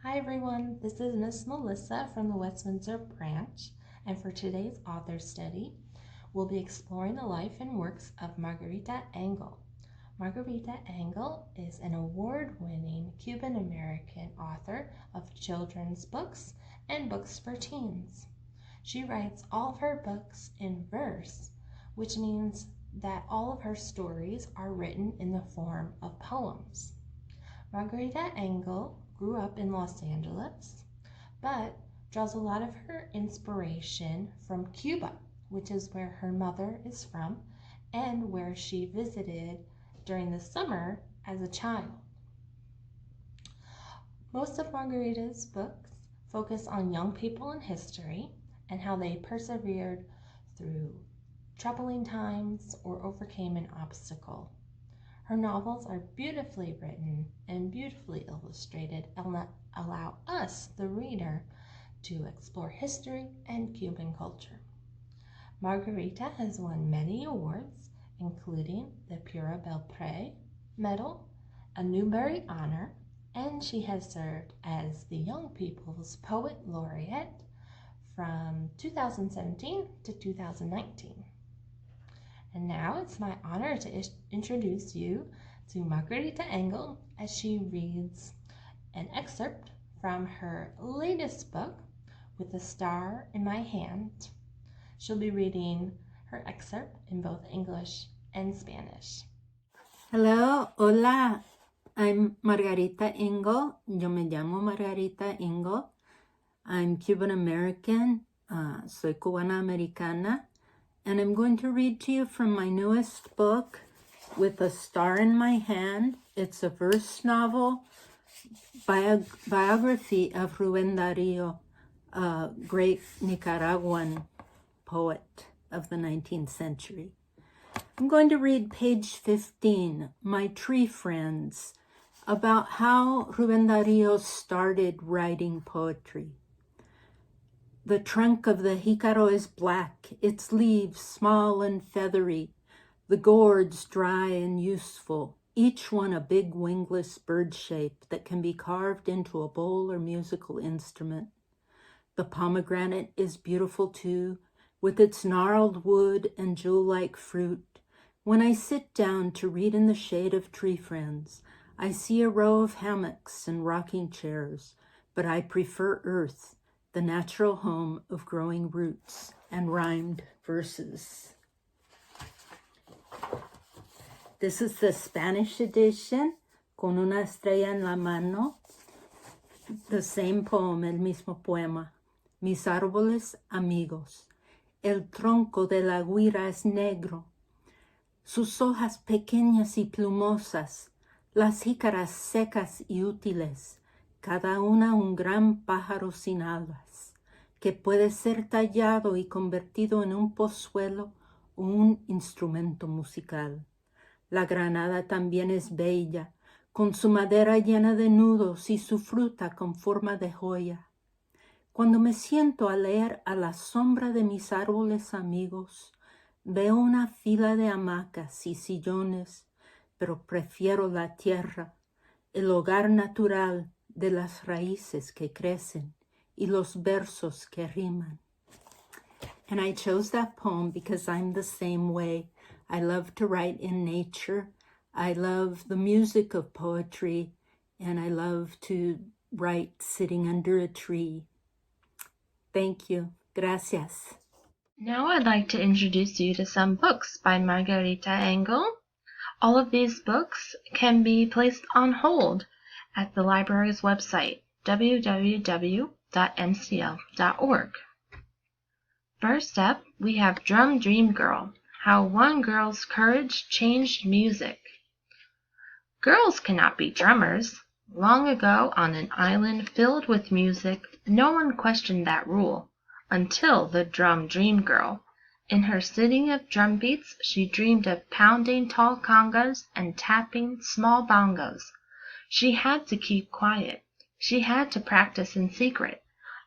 Hi everyone, this is Miss Melisa from the West Windsor branch, and for today's author study, we'll be exploring the life and works of Margarita Engle. Margarita Engle is an award-winning Cuban-American author of children's books and books for teens. She writes all of her books in verse, which means that all of her stories are written in the form of poems. Margarita Engle grew up in Los Angeles, but draws a lot of her inspiration from Cuba, which is where her mother is from and where she visited during the summer as a child. Most of Margarita's books focus on young people in history and how they persevered through troubling times or overcame an obstacle. Her novels are beautifully written and beautifully illustrated and allow us, the reader, to explore history and Cuban culture. Margarita has won many awards, including the Pura Belpré Medal, a Newbery Honor, and she has served as the Young People's Poet Laureate from 2017 to 2019. And now it's my honor to introduce you to Margarita Engle as she reads an excerpt from her latest book, With a Star in My Hand. She'll be reading her excerpt in both English and Spanish. Hello, hola, I'm Margarita Engle. Yo me llamo Margarita Engle. I'm Cuban American, soy cubana americana, and I'm going to read to you from my newest book, With a Star in My Hand. It's a verse novel, biography of Rubén Darío, a great Nicaraguan poet of the 19th century. I'm going to read page 15, My Tree Friends, about how Rubén Darío started writing poetry. The trunk of the jícaro is black, its leaves small and feathery, the gourds dry and useful, each one a big wingless bird shape that can be carved into a bowl or musical instrument. The pomegranate is beautiful too, with its gnarled wood and jewel-like fruit. When I sit down to read in the shade of tree friends, I see a row of hammocks and rocking chairs, but I prefer earth, the natural home of growing roots and rhymed verses. This is the Spanish edition, con una estrella en la mano. The same poem, el mismo poema. Mis árboles amigos. El tronco de la guira es negro. Sus hojas pequeñas y plumosas, las jícaras secas y útiles, cada una un gran pájaro sin alas, que puede ser tallado y convertido en un pozuelo o un instrumento musical. La granada también es bella, con su madera llena de nudos y su fruta con forma de joya. Cuando me siento a leer a la sombra de mis árboles amigos, veo una fila de hamacas y sillones, pero prefiero la tierra, el hogar natural de las raíces que crecen y los versos que riman. And I chose that poem because I'm the same way. I love to write in nature. I love the music of poetry, and I love to write sitting under a tree. Thank you. Gracias. Now I'd like to introduce you to some books by Margarita Engle. All of these books can be placed on hold at the library's website, www.mcl.org. First up, we have Drum Dream Girl, How One Girl's Courage Changed Music. Girls cannot be drummers. Long ago, on an island filled with music, no one questioned that rule, until the Drum Dream Girl. In her city of drum beats, she dreamed of pounding tall congas and tapping small bongos. She had to keep quiet. She had to practice in secret.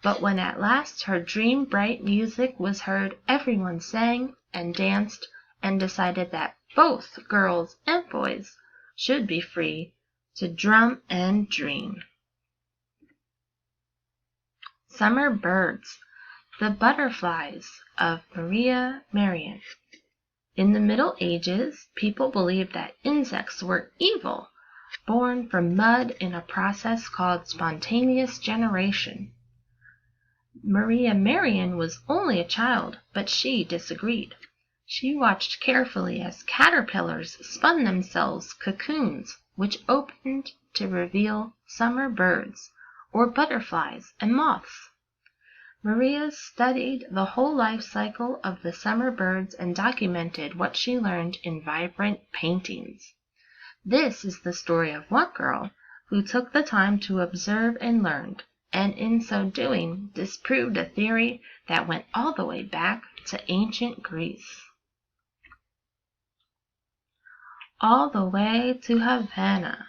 But when at last her dream-bright music was heard, everyone sang and danced and decided that both girls and boys should be free to drum and dream. Summer Birds, the Butterflies of Merian. In the Middle Ages, people believed that insects were evil, born from mud in a process called spontaneous generation. Merian was only a child, but she disagreed. She watched carefully as caterpillars spun themselves cocoons, which opened to reveal summer birds, or butterflies and moths. Maria studied the whole life cycle of the summer birds and documented what she learned in vibrant paintings. This is the story of one girl who took the time to observe and learn, and in so doing disproved a theory that went all the way back to ancient Greece. All the way to Havana.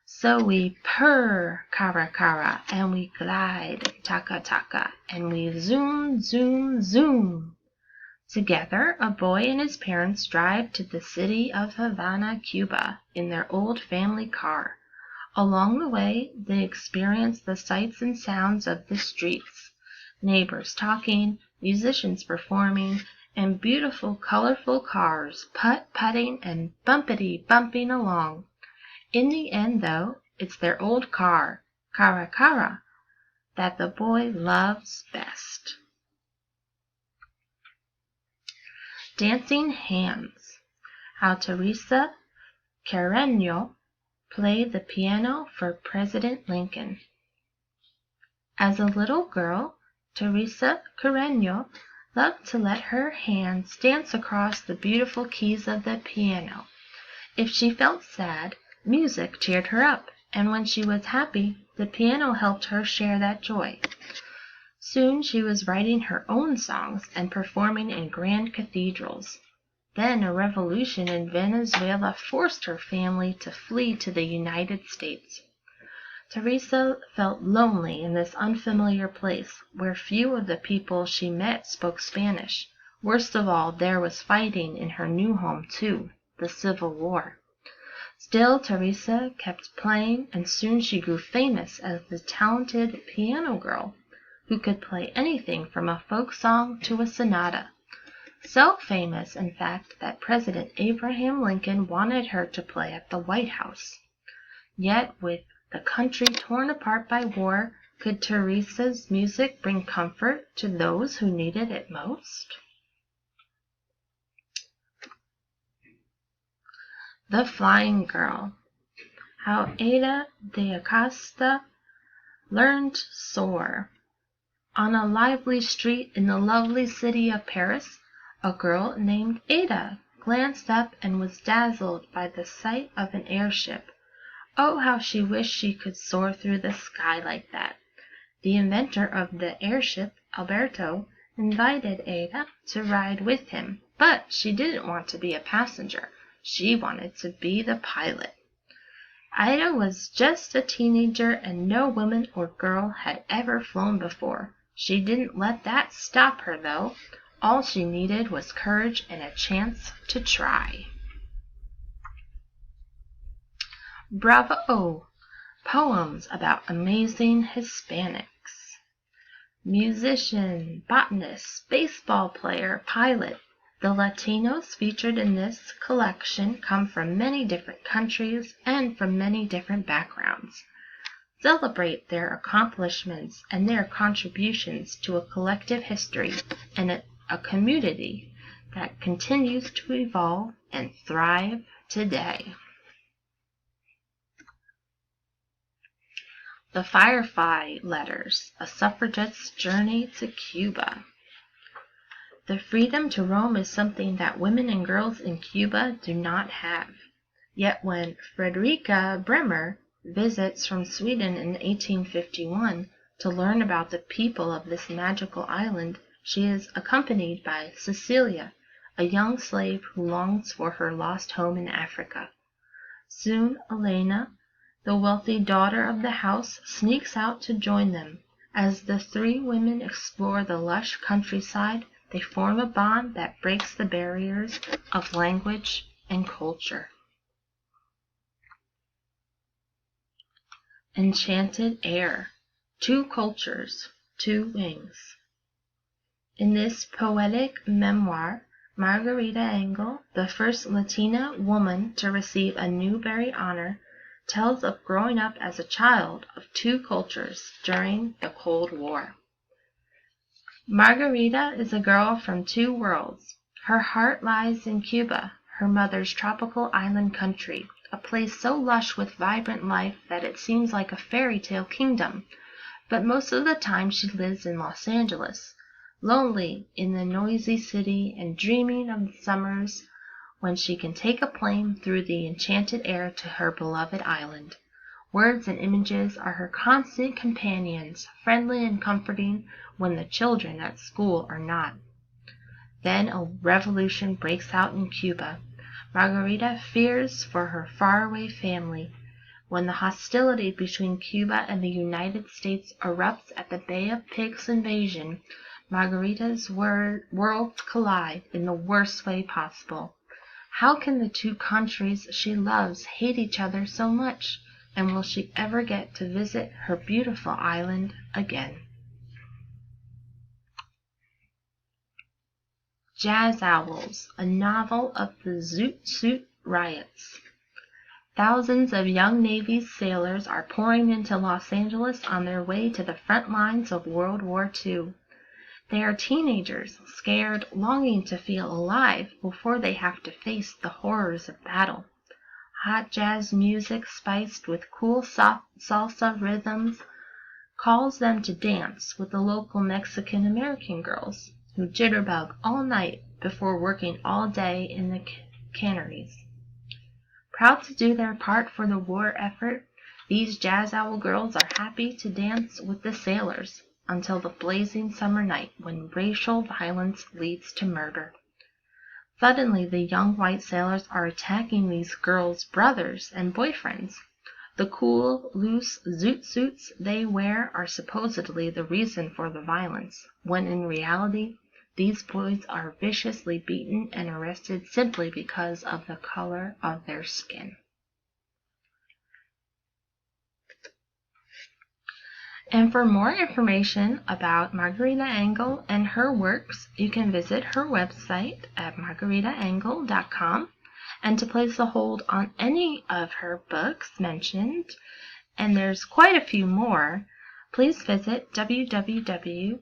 So we purr, cara cara, and we glide, taka taka, and we zoom, zoom, zoom. Together, a boy and his parents drive to the city of Havana, Cuba, in their old family car. Along the way, they experience the sights and sounds of the streets, neighbors talking, musicians performing, and beautiful, colorful cars putt-putting and bumpity-bumping along. In the end, though, it's their old car, cara cara, that the boy loves best. Dancing Hands. How Teresa Carreño played the piano for President Lincoln. As a little girl, Teresa Carreño loved to let her hands dance across the beautiful keys of the piano. If she felt sad, music cheered her up, and when she was happy, the piano helped her share that joy. Soon she was writing her own songs and performing in grand cathedrals. Then a revolution in Venezuela forced her family to flee to the United States. Teresa felt lonely in this unfamiliar place, where few of the people she met spoke Spanish. Worst of all, there was fighting in her new home too, the Civil War. Still, Teresa kept playing, and soon she grew famous as the talented piano girl who could play anything from a folk song to a sonata. So famous, in fact, that President Abraham Lincoln wanted her to play at the White House. Yet, with the country torn apart by war, could Teresa's music bring comfort to those who needed it most? The Flying Girl. How Aida de Acosta learned Soar. On a lively street in the lovely city of Paris, a girl named Aida glanced up and was dazzled by the sight of an airship. Oh, how she wished she could soar through the sky like that. The inventor of the airship, Alberto, invited Aida to ride with him, but she didn't want to be a passenger. She wanted to be the pilot. Aida was just a teenager, and no woman or girl had ever flown before. She didn't let that stop her, though. All she needed was courage and a chance to try. Bravo! Poems about amazing Hispanics. Musician, botanist, baseball player, pilot. The Latinos featured in this collection come from many different countries and from many different backgrounds. Celebrate their accomplishments and their contributions to a collective history and a community that continues to evolve and thrive today. The Firefly Letters, a Suffragette's Journey to Cuba. The freedom to roam is something that women and girls in Cuba do not have. Yet when Fredrika Bremer visits from Sweden in 1851 to learn about the people of this magical island, she is accompanied by Cecilia, a young slave who longs for her lost home in Africa. Soon Elena, the wealthy daughter of the house, sneaks out to join them. As the three women explore the lush countryside, they form a bond that breaks the barriers of language and culture. Enchanted Air, Two Cultures, Two Wings. In this poetic memoir, Margarita Engle, the first Latina woman to receive a Newbery honor, tells of growing up as a child of two cultures during the Cold War. Margarita is a girl from two worlds. Her heart lies in Cuba, her mother's tropical island country, a place so lush with vibrant life that it seems like a fairy tale kingdom. But most of the time she lives in Los Angeles, lonely in the noisy city and dreaming of the summers when she can take a plane through the enchanted air to her beloved island. Words and images are her constant companions, friendly and comforting when the children at school are not. Then a revolution breaks out in Cuba. Margarita fears for her faraway family. When the hostility between Cuba and the United States erupts at the Bay of Pigs invasion, Margarita's worlds collide in the worst way possible. How can the two countries she loves hate each other so much? And will she ever get to visit her beautiful island again? Jazz Owls, a novel of the Zoot Riots. Thousands of young Navy sailors are pouring into Los Angeles on their way to the front lines of World War II. They are teenagers, scared, longing to feel alive before they have to face the horrors of battle. Hot jazz music spiced with cool salsa rhythms calls them to dance with the local Mexican-American girls who jitterbug all night before working all day in the canneries. Proud to do their part for the war effort, these Jazz Owl girls are happy to dance with the sailors until the blazing summer night when racial violence leads to murder. Suddenly, the young white sailors are attacking these girls' brothers and boyfriends. The cool, loose zoot suits they wear are supposedly the reason for the violence, when in reality, these boys are viciously beaten and arrested simply because of the color of their skin. And for more information about Margarita Engle and her works, you can visit her website at margaritaengle.com. And to place a hold on any of her books mentioned, and there's quite a few more, please visit www.mcl.org.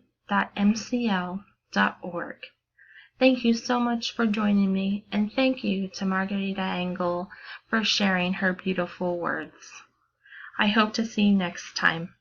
Thank you so much for joining me, and thank you to Margarita Engle for sharing her beautiful words. I hope to see you next time.